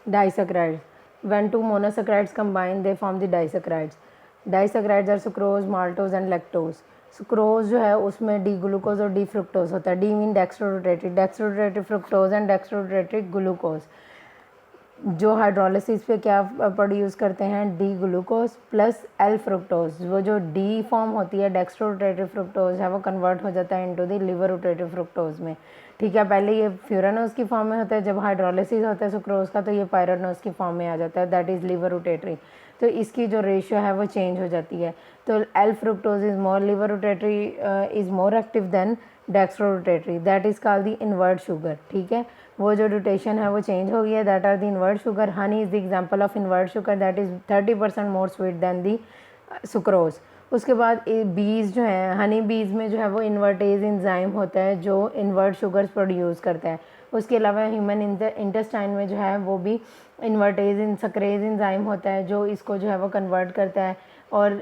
Disaccharides. When two monosaccharides combine, they form the disaccharides. Disaccharides are sucrose, maltose and lactose. Sucrose जो है उसमें D glucose और D fructose होता है. D mean dextrorotatory, dextrorotatory fructose and dextrorotatory glucose. जो hydrolysis पे क्या produce करते हैं, D glucose plus L fructose. वो जो डी फॉर्म होती है डेक्स्ट्रोरोटेटिव फ्रुक्टोज है वो कन्वर्ट हो जाता है into the liver rotative fructose में. ठीक है, पहले ये फ्यूरानोज की फॉर्म में होता है, जब हाइड्रोलिसिस होता है सुक्रोज का तो ये पायरानोज की फॉर्म में आ जाता है, दैट इज़ लिवर रोटेटरी. तो इसकी जो रेशियो है वो चेंज हो जाती है. तो L fructose is more levorotatory, is more active than dextrorotatory, that is called the invert sugar. ठीक है, वो जो रोटेशन है वो चेंज हो गई है, that are the invert sugar. Honey is the example of invert sugar, that is 30% more sweet than the sucrose. उसके बाद बीज जो है, हनी बीज में जो है वो इन्वर्टेज एंजाइम होता है जो इन्वर्ट शुगर्स प्रोड्यूस करता है. उसके अलावा ह्यूमन इंटेस्टाइन में जो है वो भी इन्वर्टेज सक्रेज एंजाइम होता है जो इसको जो है वो कन्वर्ट करता है, और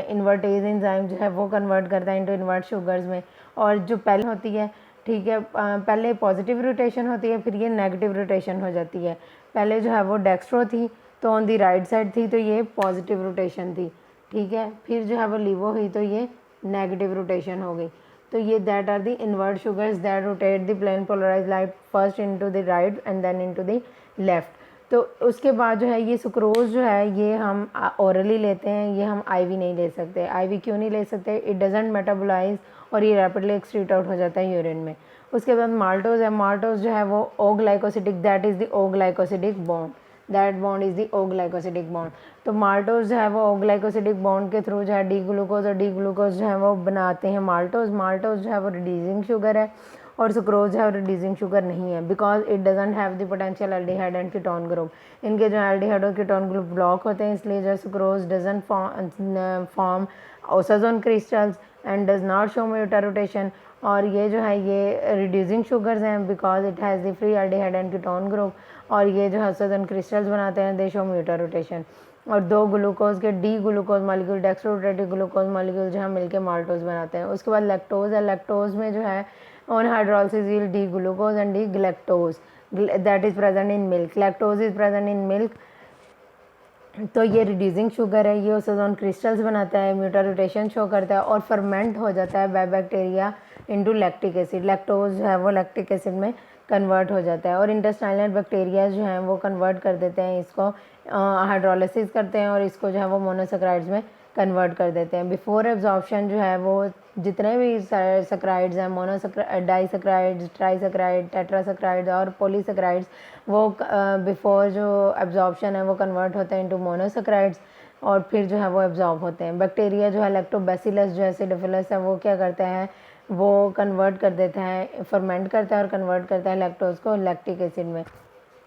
इन्वर्टेज एंजाइम जो है वो कन्वर्ट करता है इनटू इन्वर्ट शुगर्स में. और जो पहले होती है, ठीक है, पहले पॉजिटिव रोटेशन होती है, फिर ये नेगेटिव रोटेशन हो जाती है. पहले जो है वो डेक्स्ट्रो थी तो ऑन दी राइट साइड थी तो ये पॉजिटिव रोटेशन थी. ठीक है, फिर जो है वो लीवो हुई तो ये नेगेटिव रोटेशन हो गई. तो ये that are the invert sugars that rotate the plane polarise light first into the right and then into the left. तो उसके बाद जो है ये सुक्रोज जो है ये हम ओरली लेते हैं, ये हम आईवी नहीं ले सकते. आईवी क्यों नहीं ले सकते, इट डजेंट मेटाबोलाइज और ये रैपिडली एक्सक्रीट आउट हो जाता है यूरिन में. उसके बाद माल्टोज है, माल्टोज जो है वो O glycosidic, that is the O glycosidic bond, that bond is the O glycosidic bond. तो माल्टोज जो है वो ओ ग्लाइकोसिडिक बॉन्ड के थ्रू जो है डी ग्लूकोज और डी ग्लूकोज जो है वो बनाते हैं माल्टोज. माल्टोज जो है वो रिड्यूसिंग शुगर है और सुक्रोज जो है रिड्यूसिंग शुगर नहीं है, because it doesn't have the potential aldehyde and ketone group. इनके जो एल्डिहाइड और कीटोन ग्रुप ब्लॉक होते हैं, इसलिए जो sucrose doesn't form osazone crystals and does not show mutarotation. और ये जो है ये रिड्यूसिंग शुगर्स हैं because it has the free aldehyde and ketone group, और ये जो है ओसाजोन क्रिस्टल्स बनाते हैं, दे शो म्यूटा रोटेशन. और दो ग्लूकोज के D glucose molecule dextrorotatory glucose molecule जो है मिलकर माल्टोज बनाते हैं. उसके बाद लैक्टोज है, लैक्टोज में जो है on hydrolysis yield D glucose and D galactose that is present in milk. Lactose is present in milk. तो ये रिड्यूसिंग शुगर है, ये ओसाजोन क्रिस्टल्स बनाता है, म्यूटा रोटेशन शो करता है और फर्मेंट हो जाता है by bacteria into lactic acid. Lactose जो है वो लैक्टिक एसिड में कन्वर्ट हो जाता है और इंटेस्टाइनल बैक्टीरिया जो हैं वो कन्वर्ट कर देते हैं इसको, हाइड्रोलिसिस करते हैं और इसको जो है वो मोनोसेक्राइड्स में कन्वर्ट कर देते हैं. बिफोर एब्जॉर्प्शन जो है वो जितने भी सेक्राइड्स हैं, डाइसेक्राइड्स, ट्राइसेक्राइड, टेट्रासेक्राइड्स और पॉलीसेक्राइड्स, वो बिफोर जो एब्जॉर्प्शन है वो कन्वर्ट होते हैं इनटू मोनोसेक्राइड्स और फिर जो है वो एब्जॉर्ब होते हैं. बैक्टीरिया जो है लैक्टोबैसिलस जो एसिडोफिलस है वो क्या करता है, वो कन्वर्ट कर देता है, फर्मेंट करता है और कन्वर्ट करता है लैक्टोज को लैक्टिक एसिड में.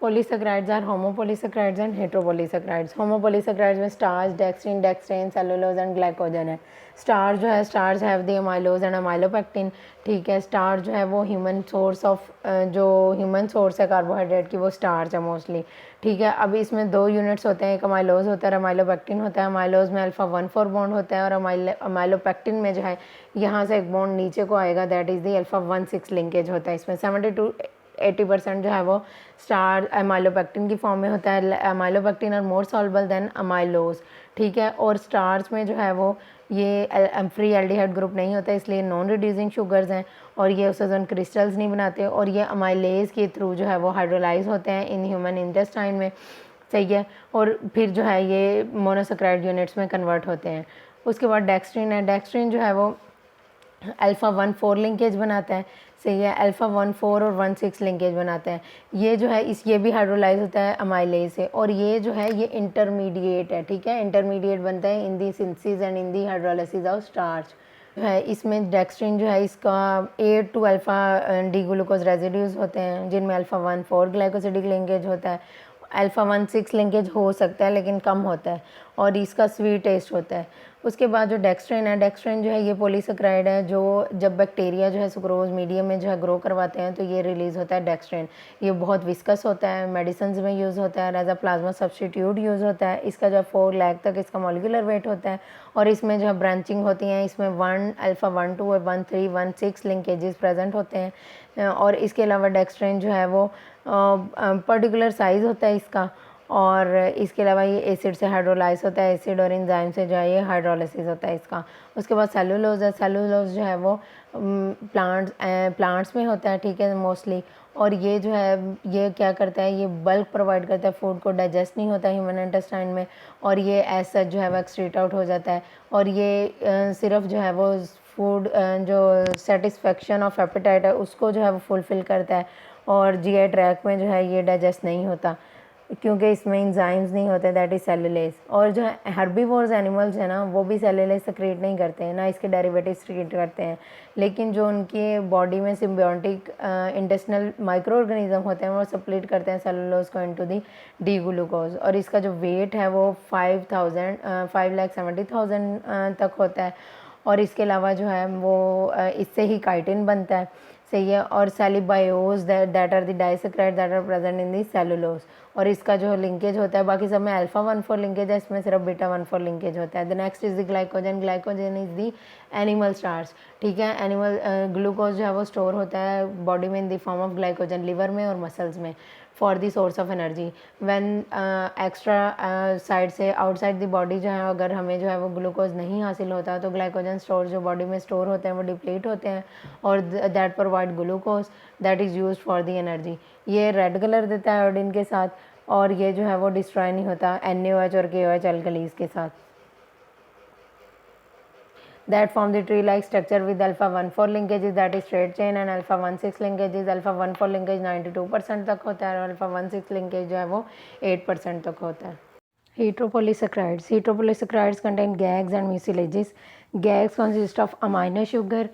Polysaccharides are homopolysaccharides and heteropolysaccharides. Homopolysaccharides में starch, dextrin, dextran, cellulose and glycogen है. स्टार्च जो है, starch have the amylose and amylopectin. ठीक है, स्टार्च जो है वो ह्यूमन सोर्स ऑफ, जो ह्यूमन सोर्स है कार्बोहाइड्रेट की वो स्टार्च है मोस्टली. ठीक है, अब इसमें दो यूनिट्स होते हैं, एक अमाइलोज होता है और अमाइलोपेक्टिन होता है. अमाइलोज में अल्फा 1,4 बॉन्ड होता है और अमाइलोपेक्टिन में जो है यहाँ से एक बॉन्ड नीचे को आएगा, that is the alpha 1,6 linkage होता है. इसमें 70-80% जो है वो स्टार अमाइलोपेक्टिन की फॉर्म में होता है. Amylopectin are more soluble than amylose. ठीक है, और स्टार्च में जो है वो ये फ्री एल्डिहाइड ग्रुप नहीं होता, इसलिए नॉन रिड्यूसिंग शुगर्स हैं और ये ओसाजोन क्रिस्टल्स नहीं बनाते और ये अमाइलेज के थ्रू जो है वो हाइड्रोलाइज होते हैं इन ह्यूमन इंटेस्टाइन में. सही है, और फिर जो है ये मोनोसेक्राइड यूनिट्स में कन्वर्ट होते हैं. उसके बाद डेक्स्ट्रीन है, डेक्स्ट्रीन जो है वो अल्फ़ा 1,4 लिंकेज बनाता है. सही है, अल्फ़ा 1,4 और 1,6 लिंकेज बनाता है. ये जो है ये भी हाइड्रोलाइज होता है अमाइलेज से और ये जो है ये इंटरमीडिएट है. ठीक है, इंटरमीडिएट बनता है in the synthesis and in the hydrolysis of starch है. इसमें डेक्स्ट्रीन जो है इसका 8 to alpha D glucose residues होते हैं जिनमें अल्फ़ा 1,4 ग्लाइकोसिडिक लिंकेज होता है. अल्फ़ा 1,6 लिंकेज हो सकता है लेकिन कम होता है और इसका स्वीट टेस्ट होता है. उसके बाद जो डेक्स्ट्रेन है, डेक्स्ट्रेन जो है ये पॉलीसेक्राइड है जो जब बैक्टीरिया जो है सुक्रोज मीडियम में जो है ग्रो करवाते हैं तो ये रिलीज़ होता है डेक्स्ट्रेन. ये बहुत विस्कस होता है, मेडिसिन में यूज़ होता है, as a plasma substitute use होता है. इसका जो 4 लाख तक इसका मॉलिक्यूलर वेट होता है और इसमें जो है ब्रांचिंग होती हैं, इसमें अल्फ़ा 1,2 और 1,3, 1,6 लिंकेजेस प्रेजेंट होते हैं. और इसके अलावा डेक्स्ट्रेन जो है वो पर्टिकुलर साइज़ होता है इसका। और इसके अलावा ये एसिड से हाइड्रोलाइज होता है, एसिड और एंजाइम से जो है ये हाइड्रोलिसिस होता है इसका। उसके बाद सेलुलोज है, सेलुलोज जो है वो प्लांट्स में होता है, ठीक है, मोस्टली। और ये जो है ये क्या करता है, ये बल्क प्रोवाइड करता है, फूड को डाइजेस्ट नहीं होता ह्यूमन इंटेस्टाइन में, और ये एज सच जो है वो एक्सक्रीट आउट हो जाता है। और ये सिर्फ जो है वो फूड जो सेटिस्फेक्शन ऑफ एपेटाइट है उसको जो है वो फुलफ़िल करता है, और जीआई ट्रैक में जो है ये डाइजेस्ट नहीं होता क्योंकि इसमें एंजाइम्स नहीं होते, दैट इज़ सेलुलेज। और जो है हर्बीवोर्स एनिमल्स है ना, वो भी सेलुलेज सेक्रेट नहीं करते हैं, ना इसके डेरिवेटिव्स सेक्रेट करते हैं, लेकिन जो उनकी बॉडी में सिम्बियोटिक इंटेस्टिनल माइक्रो ऑर्गेनिज्म होते हैं वो सप्लीट करते हैं सेलुलोज को इनटू दी डी ग्लूकोज। और इसका जो वेट है वो 5,70,000 तक होता है। और इसके अलावा जो है वो इससे ही काइटिन बनता है, सही है। और cellobiose that are the disaccharide that are present in the cellulose. और इसका जो लिंकेज होता है, बाकी सब में अल्फा 1,4 लिंकेज है, इसमें सिर्फ बीटा 1,4 लिंकेज होता है। The next is the glycogen. Glycogen is the animal starch, ठीक है। एनिमल ग्लूकोज जो है वो स्टोर होता है बॉडी में in the form of glycogen, liver में और मसल्स में, for the source of energy. When extra side से आउटसाइड द बॉडी जो है अगर हमें जो है वो ग्लूकोज नहीं हासिल होता तो ग्लाइकोजन स्टोर जो बॉडी में स्टोर होते हैं वो डिप्लीट होते हैं, और that provide glucose that is used for the energy. ये रेड कलर देता है आयोडीन के साथ, और ये जो है वो डिस्ट्रॉय नहीं होता NaOH और KOH अल्कलीज के साथ। that form the tree like structure with alpha 1,4 linkages, that is straight chain, and alpha 1,6 linkages। alpha 1,4 linkage 92% तक होता है और alpha 1,6 linkage जो है वो 8% तक होता है। Heteropolysaccharides। Heteropolysaccharides contain gags and mucilages। Gags consist of amino sugar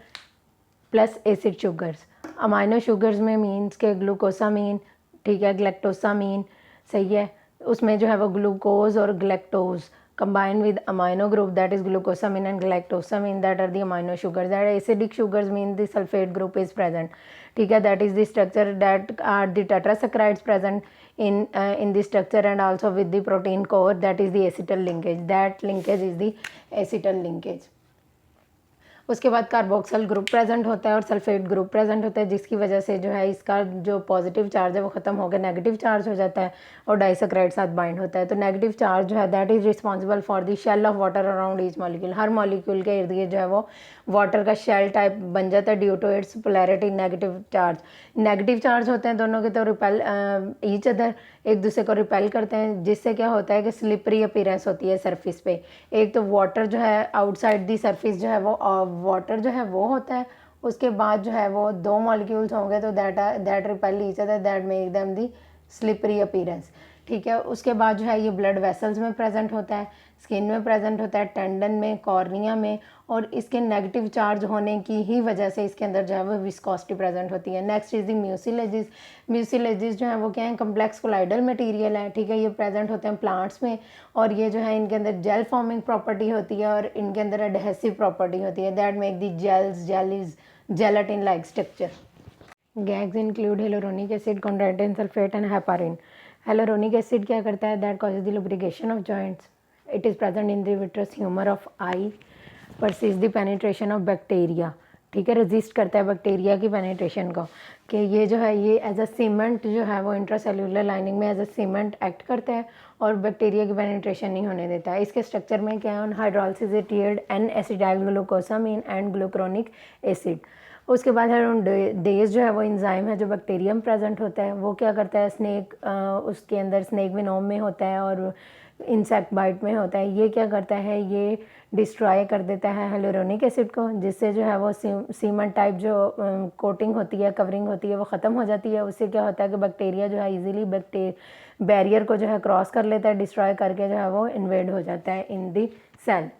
plus acid sugars। amino sugars में मीन्स के ग्लूकोसामीन, ठीक है, ग्लैक्टोसामीन, सही है। उसमें जो है वो ग्लूकोज और galactose combined with amino group, that is glucosamine and galactosamine, that are the amino sugars। that acidic sugars mean the sulfate group is present, ठीक है। that is the structure that are the tetrasaccharides present in the structure, and also with the protein core, that is the acetyl linkage। that linkage is the acetyl linkage। उसके बाद carboxyl group present होता है और sulphate group present होता है, जिसकी वजह से जो है इसका जो पॉजिटिव चार्ज है वो ख़त्म होकर नेगेटिव चार्ज हो जाता है और डाइसैक्राइड साथ बाइंड होता है। तो नेगेटिव चार्ज जो है that is responsible for the shell of water around each molecule. हर मॉलिक्यूल के इर्द गिर्द जो है वो वाटर का शेल टाइप बन जाता है due to its polarity negative charge. Negative charge होते हैं दोनों के, तो रिपेल ईच अदर, एक दूसरे को रिपेल करते हैं, जिससे क्या होता है कि स्लिपरी अपीयरेंस होती है सरफेस पे। एक तो वाटर जो है आउटसाइड दी सरफेस जो है वो वाटर जो है वो होता है, उसके बाद जो है वो दो मॉलिक्यूल्स होंगे तो that repel each other, that make them the slippery appearance, ठीक है। उसके बाद जो है ये ब्लड वेसल्स में प्रेजेंट होता है, स्किन में प्रेजेंट होता है, टेंडन में, कॉर्निया में, और इसके नेगेटिव चार्ज होने की ही वजह से इसके अंदर जो है वो विस्कोसिटी प्रेजेंट होती है। Next is the mucilages. Mucilages जो है वो क्या है, कम्प्लेक्स कोलाइडल मटेरियल है, ठीक है। ये प्रेजेंट होते हैं प्लांट्स में, और ये जो है इनके अंदर जेल फॉर्मिंग प्रॉपर्टी होती है और इनके अंदर एडहेसिव प्रॉपर्टी होती है, that make the gels jellies gelatin like structure. GAGs include hyaluronic acid, chondroitin sulphate and heparin. Hyaluronic acid क्या करता है, that causes the lubrication of joints. It is present in the vitreous humour of eye, persist the penetration of bacteria, ठीक है, resist करता है bacteria की penetration को, कि ये जो है ये एज अ सीमेंट जो है वो इंट्रासेल्यूलर लाइनिंग में एज अ सीमेंट एक्ट करता है और बैक्टीरिया की पेनिट्रेशन नहीं होने देता है। इसके स्ट्रक्चर में क्या है, hydrolysis it yield N acetyl glucosamine and glucuronic acid. उसके बाद है डेज जो है वो इंजाइम है जो बैक्टीरियम प्रेजेंट होता है, वो क्या करता है, स्नेक उसके अंदर स्नेक विनोम में होता है और इंसेक्ट बाइट में होता है। ये क्या करता है, ये डिस्ट्रॉय कर देता है हेलोरोनिक एसिड को, जिससे जो है वो सीमेंट टाइप जो कोटिंग होती है, कवरिंग होती है, वो ख़त्म हो जाती है। उससे क्या होता है कि बैक्टीरिया जो है इजीली बैरियर को जो है क्रॉस कर लेता है, डिस्ट्रॉय करके जो है वो इन्वेड हो जाता है in the cell.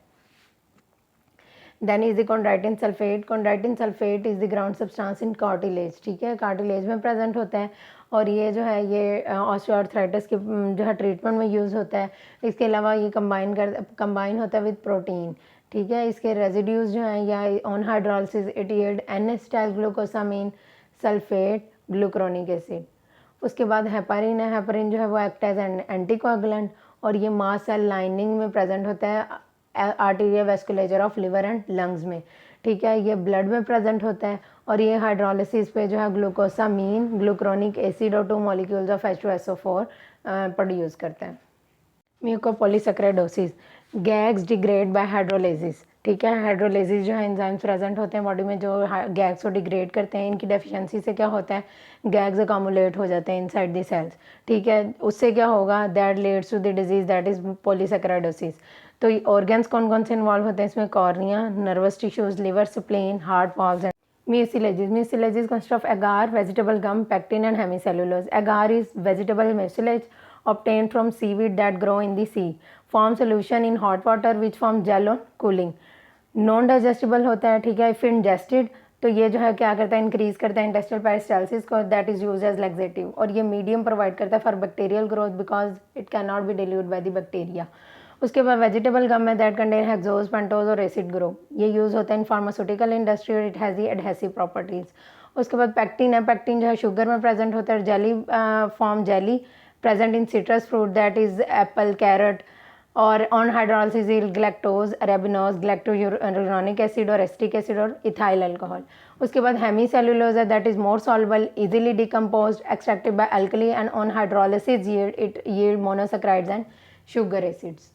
Then is the chondroitin sulphate. Chondroitin sulphate is the ground substance in cartilage, ठीक है, कार्टिलेज में प्रेजेंट होता है और ये जो है ये ऑस्टियोआर्थराइटिस के जो है ट्रीटमेंट में यूज़ होता है। इसके अलावा ये कंबाइन होता है विद प्रोटीन, ठीक है। इसके रेजिड्यूज जो हैं या on hydrolysis it yield N acetyl glucosamine sulphate glucuronic acid. उसके बाद हेपारिन है। हेपारिन जो है वो एक्ट एज एन एंटीकोएगुलेंट और ये मास्ट सेल लाइनिंग में प्रेजेंट होता है arteria वेस्कुलेचर of liver and lungs में, ठीक है। ये ब्लड में प्रेजेंट होता है और ये हाइड्रोलिसिस पे जो है ग्लूकोसामीन, ग्लूक्रोनिक एसिड और 2 मॉलिक्यूल्स ऑफ H2SO4 प्रोड्यूस करते हैं। Mucopolysaccharidosis, gags degrade bye hydrolysis, ठीक है। हाइड्रोलिसिस जो है एंजाइम्स प्रेजेंट होते हैं बॉडी में जो गैग्स को डिग्रेड करते हैं, इनकी डेफिशिएंसी से क्या होता है, गैग्स अकामुलेट हो जाते हैं इनसाइड द सेल्स, ठीक है। उससे क्या होगा, that leads to the disease that is polysaccharidosis. तो ऑर्गन्स कौन कौन से इन्वॉल्व होते हैं इसमें, cornea, nervous tissues, liver, spleen, heart valves. Mucilages. Mucilages consist of agar, vegetable gum, pectin and hemicellulose. Agar is vegetable mucilage obtained from seaweed that grow in the sea. Form solution in hot water which form gel on cooling. Non digestible होता है, ठीक है। If ingested तो ये जो है क्या करता है, इंक्रीज करता है इंटेस्टाइनल पेरिस्टालसिस को, that is use as laxative. और ये मीडियम प्रोवाइड करता है for bacterial growth because it cannot be dilute by the bacteria. उसके बाद वेजिटेबल गम है दैट कंटेन हेक्सोज, पेंटोज और एसिड ग्रुप। ये यूज़ होता है इन फार्मास्यूटिकल इंडस्ट्री और it has the adhesive properties. उसके बाद पैक्टिन है, पैक्टिन जो है शुगर में प्रेजेंट होता है, jelly form jelly present in citrus fruit that is apple, carrot. और on hydrolysis galactose, arabinose, galacturonic acid और एस्टिक एसिड और इथाइल अल्कोहल। उसके बाद हेमीसेलुलोज है that is more soluble, easily decomposed, extracted by alkali and on hydrolysis it yield monosaccharides एंड sugar acids।